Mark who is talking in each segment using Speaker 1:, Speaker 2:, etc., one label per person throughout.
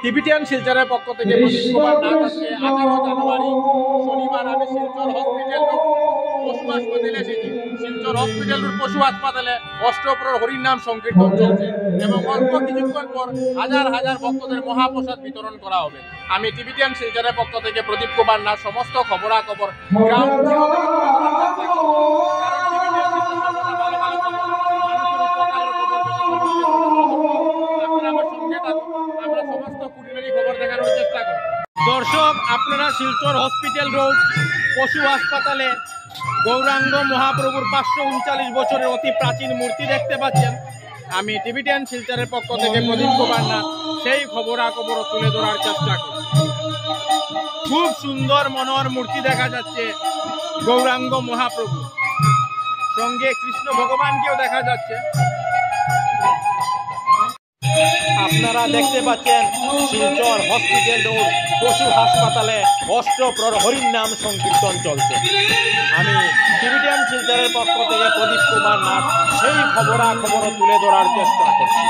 Speaker 1: Tibetan শিলচরের পক্ষ থেকে প্রদীপ কুমার নাথ। আজকে 18 জানুয়ারি শনিবার আমি শিলচর হসপিটাল রোড পশু হাসপাতালে এসেছি। শিলচর হসপিটাল রোড পশু হাসপাতালে অষ্টপ্রহর হরিনাম সংকীর্তন চলছে এবং অল্প কিছুক্ষণ পর হাজার হাজার ভক্তদের মহাপ্রসাদ বিতরণ করা হবে। আমি টিবিটিয়ান শিলচরের পক্ষ থেকে প্রদীপ কুমার নাথ সমস্ত খবরাখবর গ্রাউন্ড জিরো থেকে তুলে ধরার চেষ্টা করব। কারণ টিবিটিয়ান শিলচর সর্বদা ভালো ভালো খবর, মানুষের উপকারের খবর আপনারা আমার সঙ্গে থাকুন। আমরা সমস্ত কুটিনারি খবর দেখানোর চেষ্টা করব। দর্শক, আপনারা শিলচর হসপিটাল রোড পশু হাসপাতালে গৌরাঙ্গ মহাপ্রভুর 539 বছরের অতি প্রাচীন মূর্তি দেখতে পাচ্ছেন। আমি টিবিটিয়ান শিলচরের পক্ষ থেকে প্রদীপ কুমার নাথ সেই খবরাখবর তুলে ধরার চেষ্টা করি। খুব সুন্দর মনোহর মূর্তি দেখা যাচ্ছে গৌরাঙ্গ মহাপ্রভু, সঙ্গে কৃষ্ণ ভগবানকেও দেখা যাচ্ছে। আপনারা দেখতে পাচ্ছেন শিলচর হসপিটাল রোড পশু হাসপাতালে অষ্টপ্রহর হরিনাম সংকীর্তন চলছে। আমি টিবিটিয়ান শিলচরের পক্ষ থেকে প্রদীপ কুমার নাথ সেই খবরাখবর তুলে ধরার চেষ্টা করছি।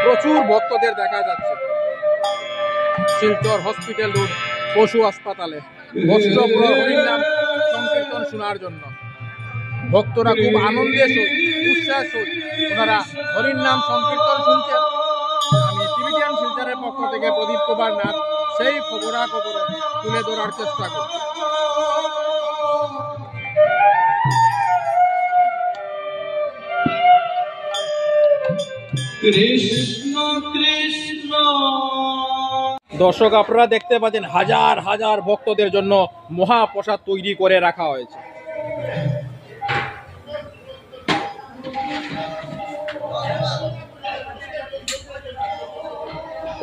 Speaker 1: প্রচুর ভক্তদের দেখা যাচ্ছে শিলচর হসপিটাল রোড পশু হাসপাতালে অষ্টপ্রহর হরিনাম সংকীর্তন শোনার জন্য। ভক্তরা খুব আনন্দের সহিত উৎসাহের সহিত ওনারা হরিনাম সংকীর্তন শুনছেন। আমি টিবিটিয়ান শিলচরের পক্ষ থেকে প্রদীপ কুমার নাথ সেই খবরাখবর তুলে ধরার চেষ্টা করছি। কৃষ্ণ কৃষ্ণ। দর্শক, আপনারা দেখতে পাচ্ছেন হাজার হাজার ভক্তদের জন্য মহাপ্রসাদ তৈরি করে রাখা হয়েছে।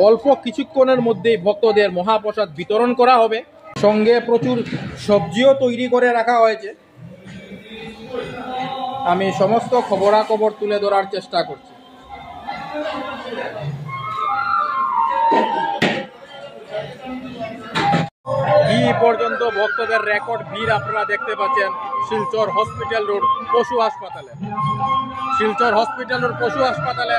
Speaker 1: অল্প কিছুক্ষণের মধ্যেই ভক্তদের মহাপ্রসাদ বিতরণ করা হবে। সঙ্গে প্রচুর সবজিও তৈরি করে রাখা হয়েছে। আমি সমস্ত খবরাখবর তুলে ধরার চেষ্টা করছি। এই পর্যন্ত ভক্তদের রেকর্ড ভিড় আপনারা দেখতে পাচ্ছেন শিলচর হসপিটাল রোড পশু হাসপাতালে। শিলচর হসপিটাল রোড পশু হাসপাতালে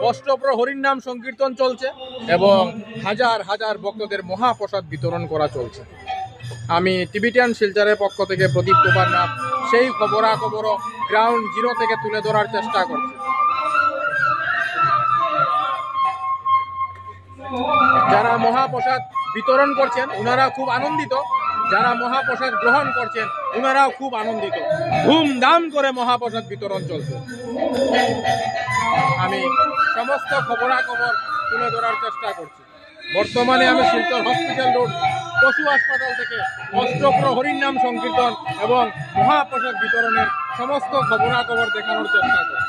Speaker 1: অষ্টপ্রহর হরিনাম সংকীর্তন চলছে এবং হাজার হাজার ভক্তদের মহাপ্রসাদ বিতরণ করা চলছে। আমি টিবিটিয়ান শিলচরের পক্ষ থেকে প্রদীপ কুমার নাথ সেই খবরাখবর গ্রাউন্ড জিরো থেকে তুলে ধরার চেষ্টা করছি। যারা মহাপ্রসাদ বিতরণ করছেন ওনারা খুব আনন্দিত, যারা মহাপ্রসাদ গ্রহণ করছেন ওনারাও খুব আনন্দিত। ধুমধাম করে মহাপ্রসাদ বিতরণ চলছে। আমি সমস্ত খবরাখবর তুলে ধরার চেষ্টা করছি। বর্তমানে আমি শিলচর হসপিটাল রোড পশু হাসপাতাল থেকে অষ্টপ্রহর হরিনাম সংকীর্তন এবং মহাপ্রসাদ বিতরণের সমস্ত খবরাখবর দেখানোর চেষ্টা করছি।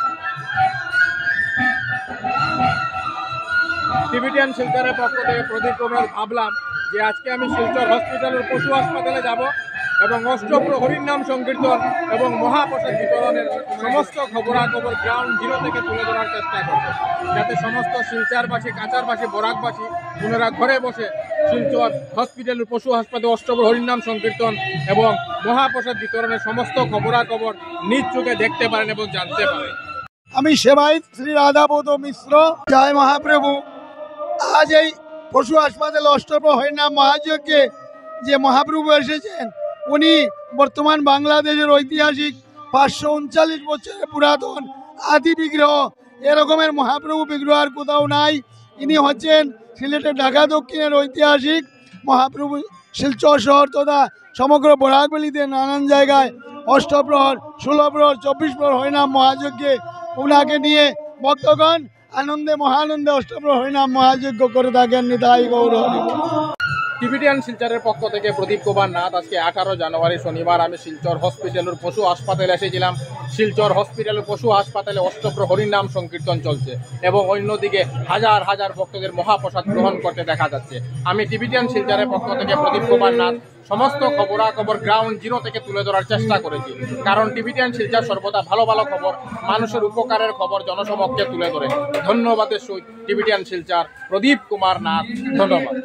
Speaker 1: টিবিটিয়ান শিলচরের পক্ষ থেকে প্রদীপ কুমার ভাবলাম যে আজকে আমি শিলচর হসপিটালের পশু হাসপাতালে যাব এবং অষ্টপ্রহরীর নাম সংকীর্তন এবং মহাপ্রসাদ বিতরণের সমস্ত খবরাখবর গ্রাউন্ড জিরো থেকে তুলে ধরার চেষ্টা করব, যাতে সমস্ত শিলচরবাসী, কাছারবাসী, বরাকবাসী ওনারা ঘরে বসে শিলচর হসপিটাল, পশু হাসপাতাল, অষ্টপ্রহরীর নাম সংকীর্তন এবং মহাপ্রসাদ বিতরণের সমস্ত খবরাখবর নিজ চোখে দেখতে পারেন এবং জানতে পারেন।
Speaker 2: আমি সেবায়িত শ্রী রাধাবোধ মিশ্র, জয় মহাপ্রভু। আজ এই পশু হাসপাতাল অষ্টপ্রহরীর নাম মহাযজ্ঞে যে মহাপ্রভু এসেছেন, উনি বর্তমান বাংলাদেশের ঐতিহাসিক 539 বছরের পুরাতন আদি বিগ্রহ। এরকমের মহাপ্রভু বিগ্রহ আর কোথাও নাই। ইনি হচ্ছেন সিলেটের ঢাকা দক্ষিণের ঐতিহাসিক মহাপ্রভু। শিলচর শহর তথা সমগ্র বরাকভ্যালিতে নানান জায়গায় অষ্টপ্রহর, 16 প্রহর, 24 প্রহর হরিনাম মহাযজ্ঞে উনাকে নিয়ে ভক্তগণ আনন্দে মহানন্দে অষ্টপ্রহর হরিনাম মহাযজ্ঞ করে থাকেন। নিতাই গৌর হরি।
Speaker 1: টিবিটিয়ান শিলচরের পক্ষ থেকে প্রদীপ কুমার নাথ। আজকে 18 জানুয়ারি শনিবার আমি শিলচর হসপিটালের পশু হাসপাতালে এসেছিলাম। শিলচর হসপিটালের পশু হাসপাতালে অষ্টপ্রহরীর নাম সংকীর্তন চলছে এবং অন্যদিকে হাজার হাজার ভক্তদের মহাপ্রসাদ গ্রহণ করতে দেখা যাচ্ছে। আমি টিবিটিয়ান শিলচরের পক্ষ থেকে প্রদীপ কুমার নাথ সমস্ত খবরাখবর গ্রাউন্ড জিরো থেকে তুলে ধরার চেষ্টা করেছি, কারণ টিবিটিয়ান শিলচর সর্বদা ভালো ভালো খবর, মানুষের উপকারের খবর জনসমক্ষে তুলে ধরে। ধন্যবাদের সহিত টিবিটিয়ান শিলচর প্রদীপ কুমার নাথ। ধন্যবাদ।